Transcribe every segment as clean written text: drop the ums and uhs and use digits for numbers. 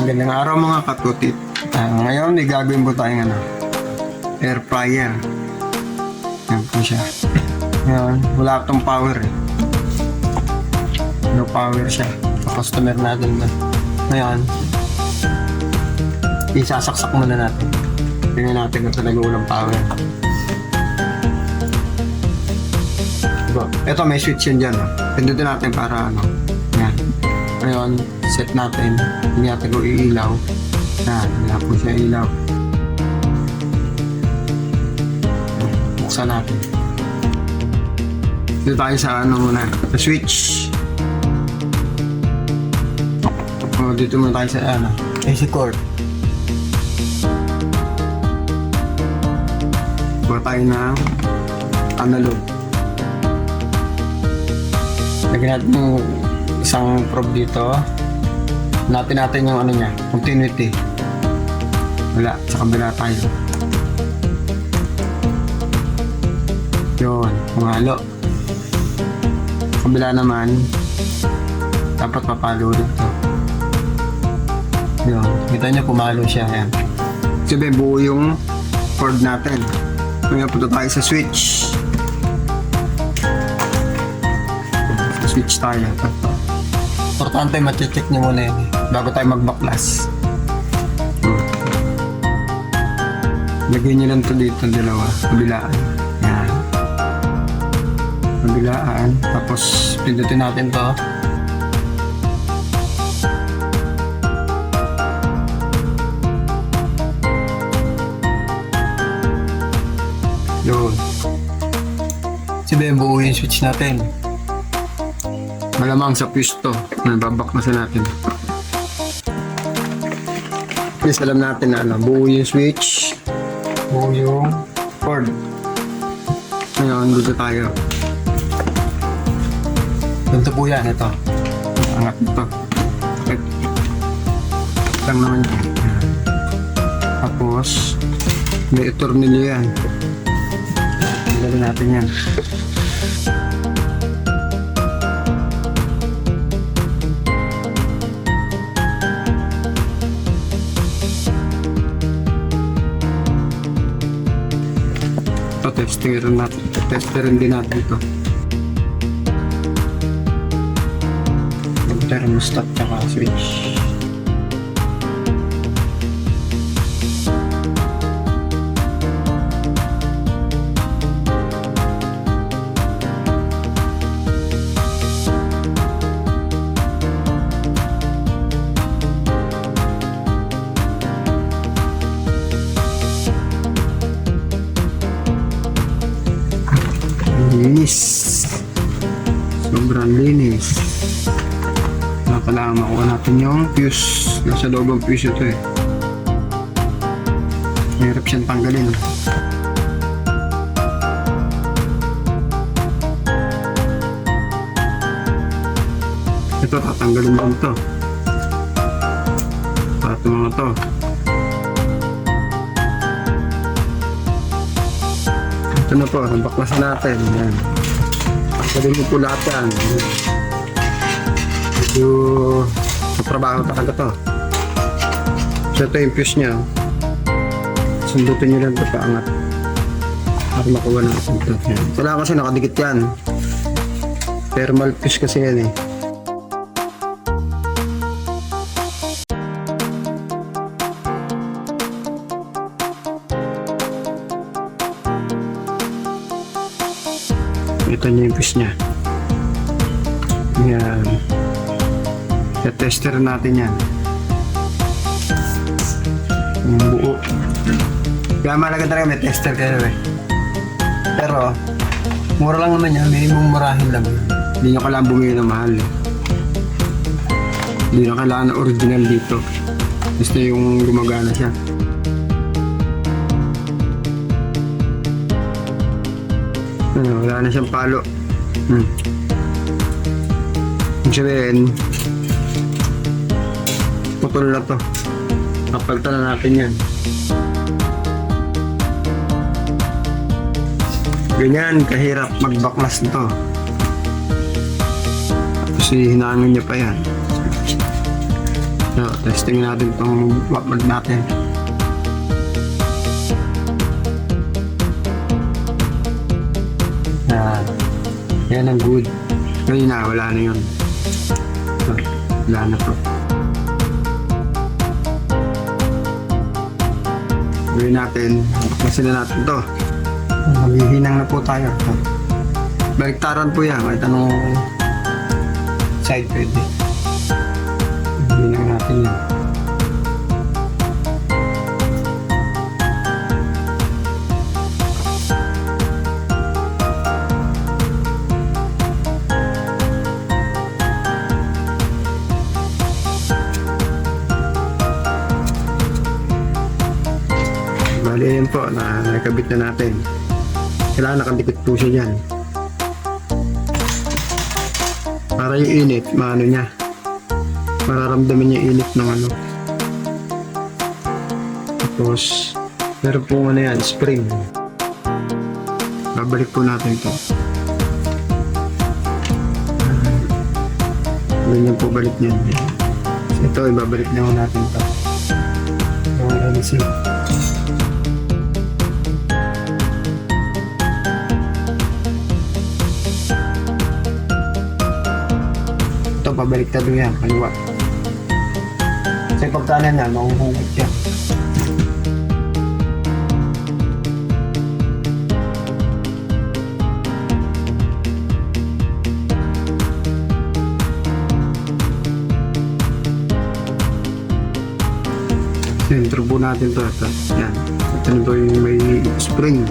Magandang araw mga katutit. Ngayon, may gagawin po tayong air fryer. Yan po siya. Ngayon, wala itong power eh. No power siya. Sa customer natin ba. Ngayon, isasaksak muna natin. Tingnan natin kung talaga walang power. Diba? Ito may switch yun dyan. Pindutin natin para yan. Ngayon, set natin. Hindi natin ko iilaw. Yan, wala po siya ilaw. Buksan natin. Dito tayo sa muna. Sa switch. Dito muna tayo sa AC cord. Buka tayo ng analog. Lagyan natin yung isang probe dito. Natin yung niya, continuity. Wala, sa kabila tayo. Yun, pumalo. Sa kabila naman, dapat papalo dito. Yun, kita nyo pumalo siya. Yan. Sabi, buo yung cord natin. Ngayon punta tayo sa switch. Sa switch tayo. Importante mati-check nyo muna yun bago tayo magbaklas. Lagyan nyo lang ito dito dalawa. Kabilaan. Yan. Kabilaan. Tapos pindutin natin to. Yun. Sabi buo yung switch natin. Malamang sa fuse to. Babaklasan natin. Please alam natin na buo yung switch. Buo yung cord. Ngayon, dito tayo. Ganito po yan. Ito. Angat ito. Okay. Lang naman yan. Tapos, may tornilyo yan. Gawin natin yan. Ito, testerin din natin ito. Yung thermostat tsaka switch. Linis. Sobrang linis. Kailangan makuha natin yung fuse. Nasa loob ang fuse ito eh. Mahirap siyang tanggalin. Ito tatanggalin mo ito. Ito mga to. Ito na po, baklasan natin. Yan. Pwede mo po lahat yan. Medyo matrabaho talaga to. So ito yung fuse niya. Sundutin nyo lang ito paangat. Para makuha natin ito. Wala kasi nakadikit yan. Thermal fuse kasi yan eh. Ito niya yung fuse niya. Yan. I-tester natin yan. Yung buo. Kaya malaga talaga may tester kayo eh. Pero, mura lang naman yan. Minimum murahin lang. Hindi nyo kailangan bumili ng mahal eh. Hindi nyo kailangan na original dito. Gusto yung gumagana siya. Wala na siyang palo. Ibig sabihin, putol na to. Kapalitan na natin yan. Ganyan kahirap magbaklas nito. Kasi hinangin niya pa yan. So, testing natin itong wapag natin. Yan ang good. Ngayon na, wala na yun. So, wala na to. Gawin natin, kasi na natin to. Maghihinang na po tayo. So, baliktaran po yan, kahit anong side pwede. Hinang natin yan. Bali yan po, nakakabit na natin. Kailangan nakadikit po siya dyan. Para yung init, maano niya. Mararamdaman niya init ng ano. Tapos, meron po ano yan, spring. Babalik po natin ito. Ganyan po balik niyan. Ito, ibabalik na natin ito. Yung LC. Ito, pabaliktad mo yan, kaliwa. Kasi pagkanan na, mahuhugot yan. Sentro po natin ito. Yan. Ito na po yung may spring.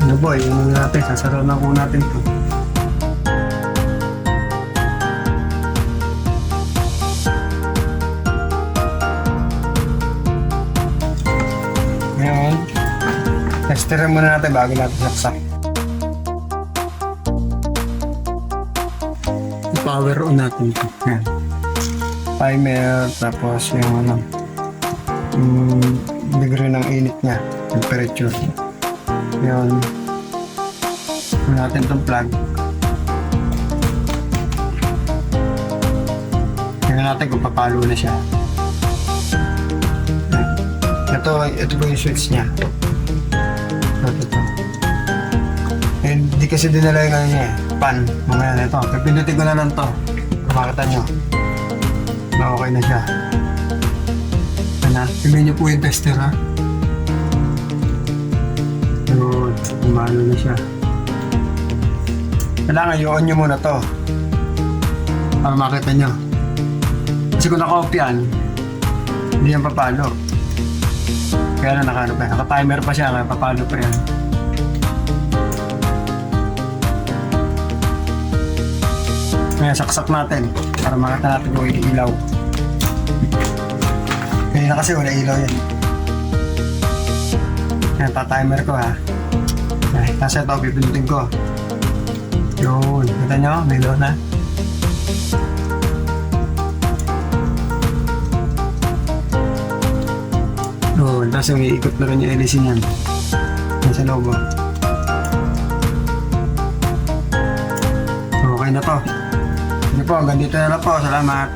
Ano boy, yung natin, sasaraw na po natin ito. Ngayon, testerin muna natin bago natin saksak. Power on natin ito. Yan. Timer, tapos yung ano, yung degree ng init niya, temperature. Yan. Muna natin itong plug. Tingnan natin kung papalo na siya. Ito po yung switch niya. Ito. Hindi kasi dinala yung ano niya eh. Pan. Mamaya na ito. Pipindutin ko na lang ito. Makita nyo. Na okay na siya. Tingnan nyo po yung tester ha. Umano na siya. Kailangan i-on nyo muna to para makita nyo. Kasi kung naka-off yan, hindi yan papalo. Kaya na naka-timer pa siya, papalo pa yan. Ngayon saksak natin para makita natin kung ilaw. Kaya na kasi wala ilaw yan. Ngayon pa-timer ko ha. Kasi ito, pipindutin ko. Yun. Kita nyo? May ilaw na. Yun. Tapos yung iikot na rin yung LC niyan. Nasa loob. Okay na to. Hindi po, hanggang dito na lang po. Salamat.